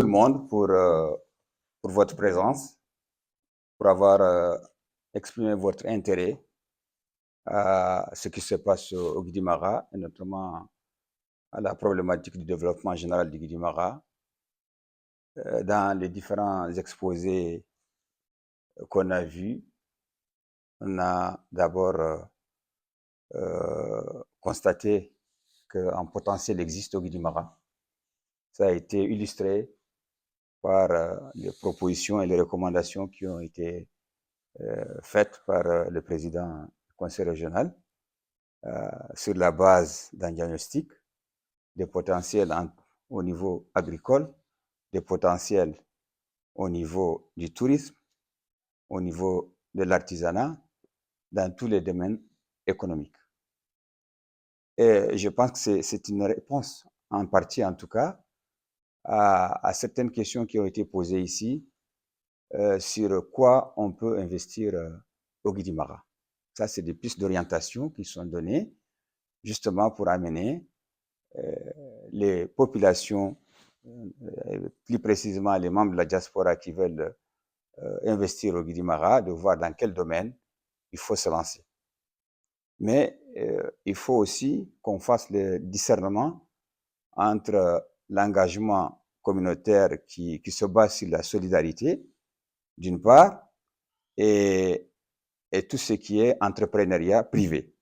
tout le monde pour votre présence, pour avoir exprimé votre intérêt à ce qui se passe au Guidimara, et notamment à la problématique du développement général du Guidimara. Dans les différents exposés qu'on a vus, on a d'abord constaté qu'un potentiel existe au Guidimara. Ça a été illustré par les propositions et les recommandations qui ont été faites par le président du conseil régional sur la base d'un diagnostic des potentiels au niveau agricole, des potentiels au niveau du tourisme, au niveau de l'artisanat, dans tous les domaines économiques. Et je pense que c'est une réponse, en partie en tout cas, à certaines questions qui ont été posées ici sur quoi on peut investir au Guidimara. Ça, c'est des pistes d'orientation qui sont données justement pour amener les populations, plus précisément les membres de la diaspora qui veulent investir au Guidimara, de voir dans quel domaine il faut se lancer. Mais il faut aussi qu'on fasse le discernement entre l'engagement communautaire qui se base sur la solidarité, d'une part, et tout ce qui est entrepreneuriat privé.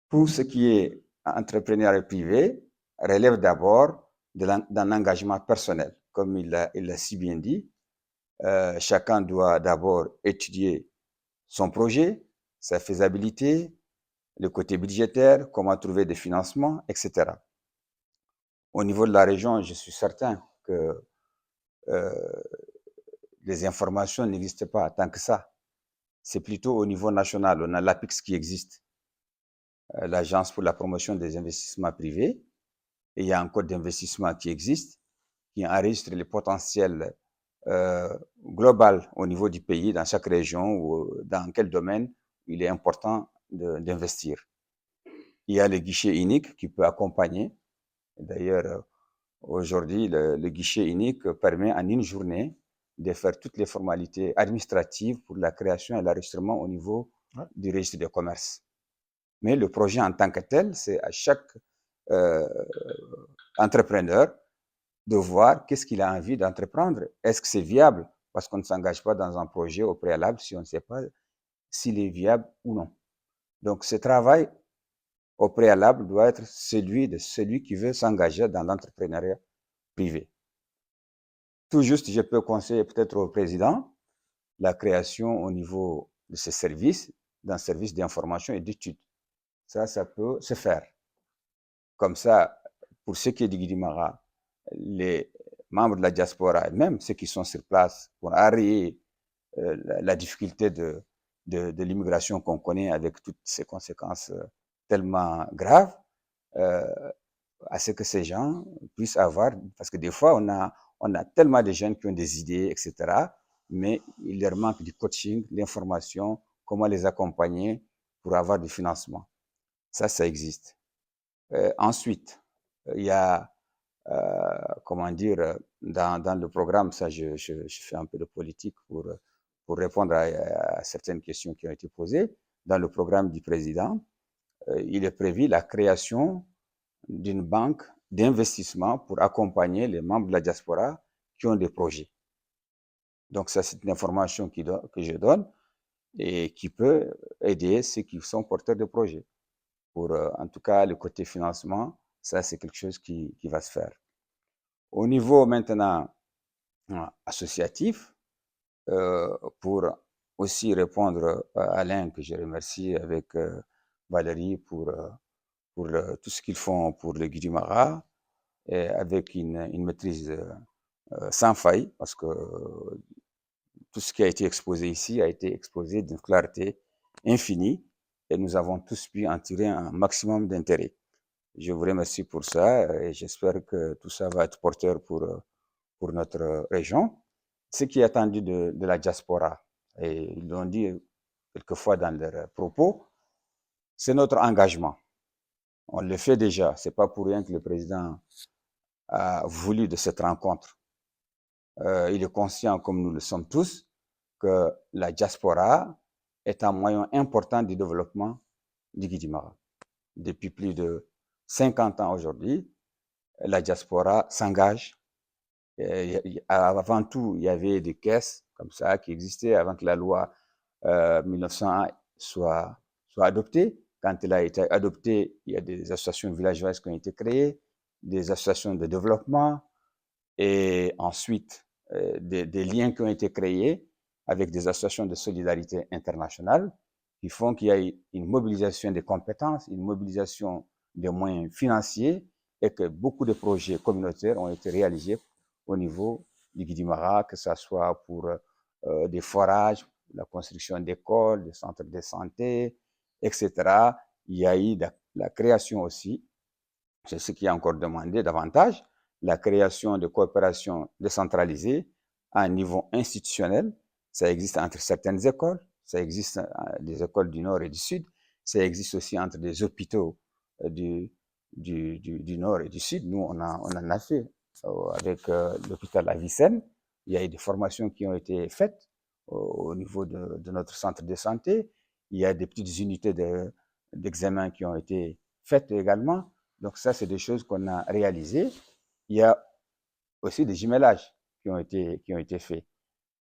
Tout ce qui est entrepreneuriat privé relève d'abord d'un engagement personnel. Comme il l'a si bien dit, chacun doit d'abord étudier son projet, sa faisabilité, le côté budgétaire, comment trouver des financements, etc. Au niveau de la région, je suis certain que les informations n'existent pas tant que ça. C'est plutôt au niveau national. On a l'APIX qui existe, l'Agence pour la promotion des investissements privés, et il y a un code d'investissement qui existe, qui enregistre les potentiels global au niveau du pays, dans chaque région, ou dans quel domaine il est important d'investir. Il y a le guichet unique qui peut accompagner. D'ailleurs, aujourd'hui, le guichet unique permet en une journée de faire toutes les formalités administratives pour la création et l'enregistrement au niveau du registre de commerce. Mais le projet en tant que tel, c'est à chaque entrepreneur de voir qu'est-ce qu'il a envie d'entreprendre. Est-ce que c'est viable? Parce qu'on ne s'engage pas dans un projet au préalable si on ne sait pas s'il est viable ou non. Donc, ce travail au préalable doit être celui de celui qui veut s'engager dans l'entrepreneuriat privé. Tout juste, je peux conseiller peut-être au président la création au niveau de ces services, d'un service d'information et d'études. Ça peut se faire. Comme ça, pour ce qui est du Guidimara, les membres de la diaspora, et même ceux qui sont sur place, pour arrêter la difficulté de l'immigration qu'on connaît avec toutes ses conséquences tellement graves, à ce que ces gens puissent avoir, parce que des fois, on a tellement de jeunes qui ont des idées, etc., mais il leur manque du coaching, l'information, comment les accompagner pour avoir du financement. Ça existe. Ensuite, il y a, comment dire, dans le programme, ça, je fais un peu de politique pour répondre à certaines questions qui ont été posées. Dans le programme du président, il est prévu la création d'une banque d'investissement pour accompagner les membres de la diaspora qui ont des projets. Donc ça, c'est une information que je donne et qui peut aider ceux qui sont porteurs de projets. Pour, en tout cas, le côté financement, ça, c'est quelque chose qui va se faire. Au niveau maintenant associatif, pour aussi répondre à Alain, que je remercie, avec Valérie pour tout ce qu'ils font pour le Guidimara, et avec une maîtrise sans faille, parce que tout ce qui a été exposé ici a été exposé d'une clarté infinie, et nous avons tous pu en tirer un maximum d'intérêt. Je vous remercie pour ça, et j'espère que tout ça va être porteur pour notre région. Ce qui est attendu de la diaspora, et ils l'ont dit quelquefois dans leurs propos, c'est notre engagement. On le fait déjà. C'est pas pour rien que le président a voulu de cette rencontre. Il est conscient, comme nous le sommes tous, que la diaspora est un moyen important du développement du Guy-Dimara. Depuis plus de 50 ans aujourd'hui, la diaspora s'engage. Avant tout, il y avait des caisses comme ça qui existaient avant que la loi 1901 soit adoptée. Quand elle a été adoptée, il y a des associations villageoises qui ont été créées, des associations de développement, et ensuite des liens qui ont été créés avec des associations de solidarité internationale qui font qu'il y a une mobilisation des compétences, une mobilisation des moyens financiers et que beaucoup de projets communautaires ont été réalisés au niveau du Guy-Dimara, que ce soit pour des forages, la construction d'écoles, des centres de santé, etc. Il y a eu la création aussi, c'est ce qui est encore demandé davantage, la création de coopérations décentralisées à un niveau institutionnel. Ça existe entre certaines écoles, ça existe des écoles du Nord et du Sud, ça existe aussi entre des hôpitaux du Nord et du Sud. Nous, on en a fait avec l'hôpital Avicenne. Il y a eu des formations qui ont été faites au niveau de notre centre de santé. Il y a des petites unités d'examen qui ont été faites également. Donc ça, c'est des choses qu'on a réalisées. Il y a aussi des jumelages qui ont été faits.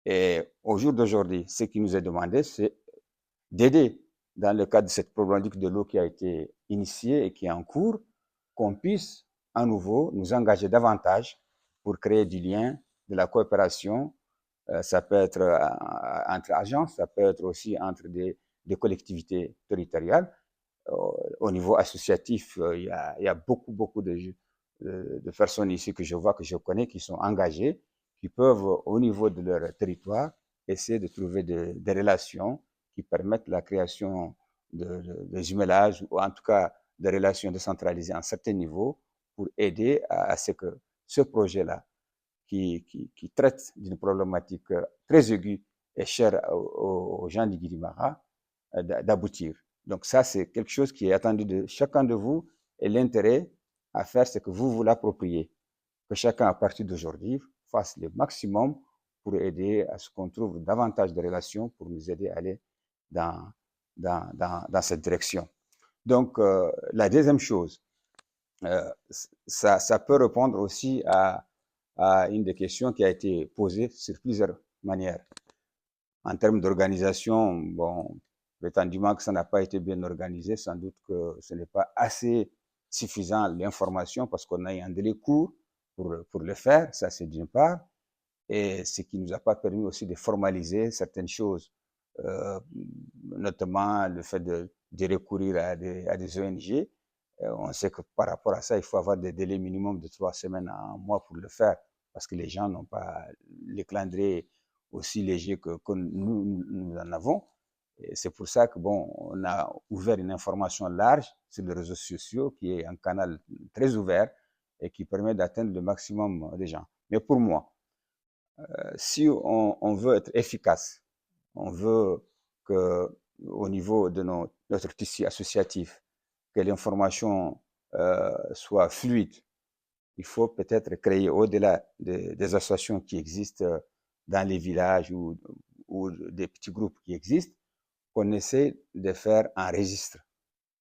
Et au jour d'aujourd'hui, ce qui nous est demandé, c'est d'aider dans le cadre de cette problématique de l'eau qui a été initiée et qui est en cours, qu'on puisse à nouveau nous engager davantage pour créer du lien, de la coopération. Ça peut être entre agences, ça peut être aussi entre des collectivités territoriales. Au niveau associatif, il y a beaucoup de personnes ici que je vois, que je connais, qui sont engagées, qui peuvent, au niveau de leur territoire, essayer de trouver des relations qui permettent la création de jumelages ou en tout cas de relations décentralisées à un certain niveau pour aider à ce que ce projet-là, qui traite d'une problématique très aiguë et chère aux gens du Guy-Dimara, d'aboutir. Donc ça, c'est quelque chose qui est attendu de chacun de vous et l'intérêt à faire, c'est que vous vous l'appropriez. Que chacun, à partir d'aujourd'hui, fasse le maximum pour aider à ce qu'on trouve davantage de relations pour nous aider à aller dans cette direction. Donc, la deuxième chose, ça peut répondre aussi à une des questions qui a été posée sur plusieurs manières. En termes d'organisation, bon, prétendument que ça n'a pas été bien organisé, sans doute que ce n'est pas assez suffisant l'information parce qu'on a eu un délai court pour le faire, ça c'est d'une part, et ce qui nous a pas permis aussi de formaliser certaines choses, notamment le fait de recourir à des ONG. On sait que par rapport à ça, il faut avoir des délais minimum de 3 semaines à un mois pour le faire, parce que les gens n'ont pas les calendriers aussi légers que nous en avons. C'est pour ça que bon, on a ouvert une information large sur les réseaux sociaux, qui est un canal très ouvert et qui permet d'atteindre le maximum des gens. Mais pour moi, si on veut être efficace, on veut que au niveau de notre tissu associatif, que l'information soit fluide, il faut peut-être créer au-delà des associations qui existent dans les villages ou des petits groupes qui existent, qu'on essaie de faire un registre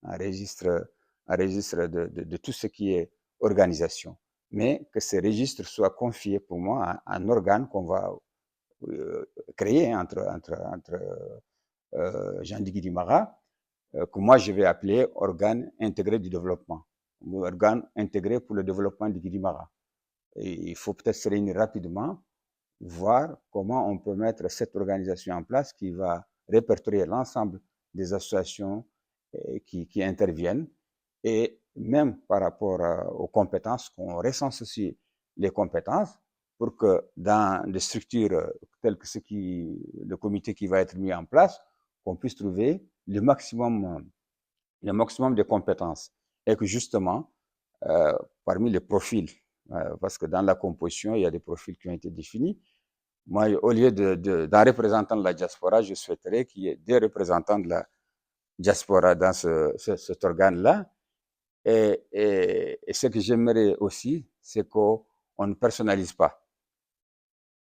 de tout ce qui est organisation. Mais que ces registres soient confiés pour moi à un organe qu'on va créer entre Jean Digui Dimara, que moi je vais appeler organe intégré du développement, ou organe intégré pour le développement du Guy-Dimara. Il faut peut-être se réunir rapidement, voir comment on peut mettre cette organisation en place qui va répertorier l'ensemble des associations qui interviennent, et même par rapport aux compétences, qu'on recense aussi les compétences pour que dans des structures telles que le comité qui va être mis en place, qu'on puisse trouver le maximum de compétences. Et que justement, parmi les profils, parce que dans la composition, il y a des profils qui ont été définis. Moi, au lieu d'un représentant de la diaspora, je souhaiterais qu'il y ait des représentants de la diaspora dans cet organe-là. Et ce que j'aimerais aussi, c'est qu'on ne personnalise pas.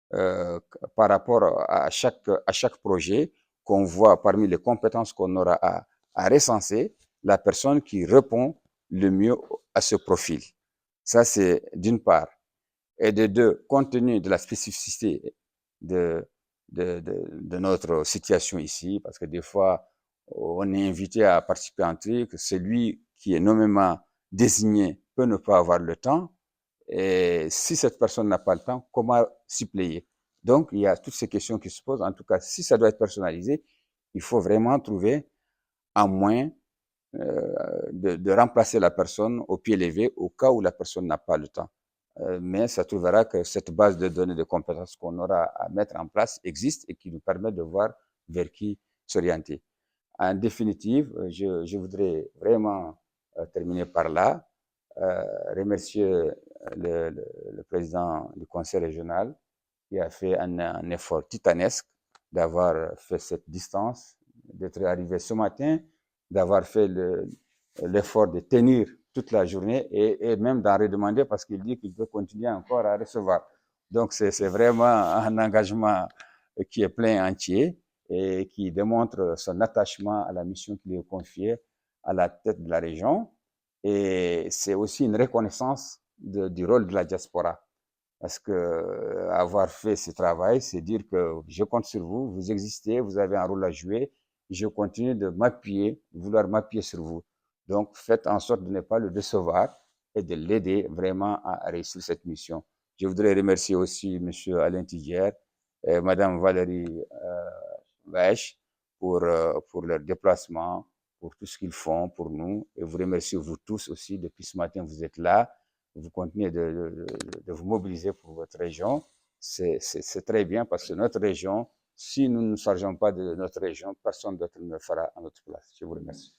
Par rapport à chaque projet, qu'on voit parmi les compétences qu'on aura à recenser, la personne qui répond le mieux à ce profil. Ça, c'est d'une part. Et de deux, compte tenu de la spécificité de notre situation ici, parce que des fois, on est invité à participer à un truc, celui qui est nommément désigné peut ne pas avoir le temps, et si cette personne n'a pas le temps, comment suppléer? Donc, il y a toutes ces questions qui se posent. En tout cas, si ça doit être personnalisé, il faut vraiment trouver un moyen de remplacer la personne au pied levé au cas où la personne n'a pas le temps. Mais ça trouvera que cette base de données de compétences qu'on aura à mettre en place existe et qui nous permet de voir vers qui s'orienter. En définitive, je voudrais vraiment terminer par là, remercier le président du conseil régional qui a fait un effort titanesque d'avoir fait cette distance, d'être arrivé ce matin, d'avoir fait l'effort de tenir toute la journée et même d'en redemander parce qu'il dit qu'il peut continuer encore à recevoir. Donc c'est vraiment un engagement qui est plein entier et qui démontre son attachement à la mission qui lui est confiée à la tête de la région. Et c'est aussi une reconnaissance du rôle de la diaspora. Parce que avoir fait ce travail, c'est dire que je compte sur vous, vous existez, vous avez un rôle à jouer, je continue de m'appuyer, vouloir m'appuyer sur vous. Donc, faites en sorte de ne pas le décevoir et de l'aider vraiment à réussir cette mission. Je voudrais remercier aussi M. Alain Tidière et Mme Valérie Weich pour leur déplacement, pour tout ce qu'ils font pour nous. Et vous remercie vous tous aussi. Depuis ce matin, vous êtes là. Vous continuez de vous mobiliser pour votre région. C'est très bien parce que notre région, si nous ne nous chargeons pas de notre région, personne d'autre ne le fera à notre place. Je vous remercie.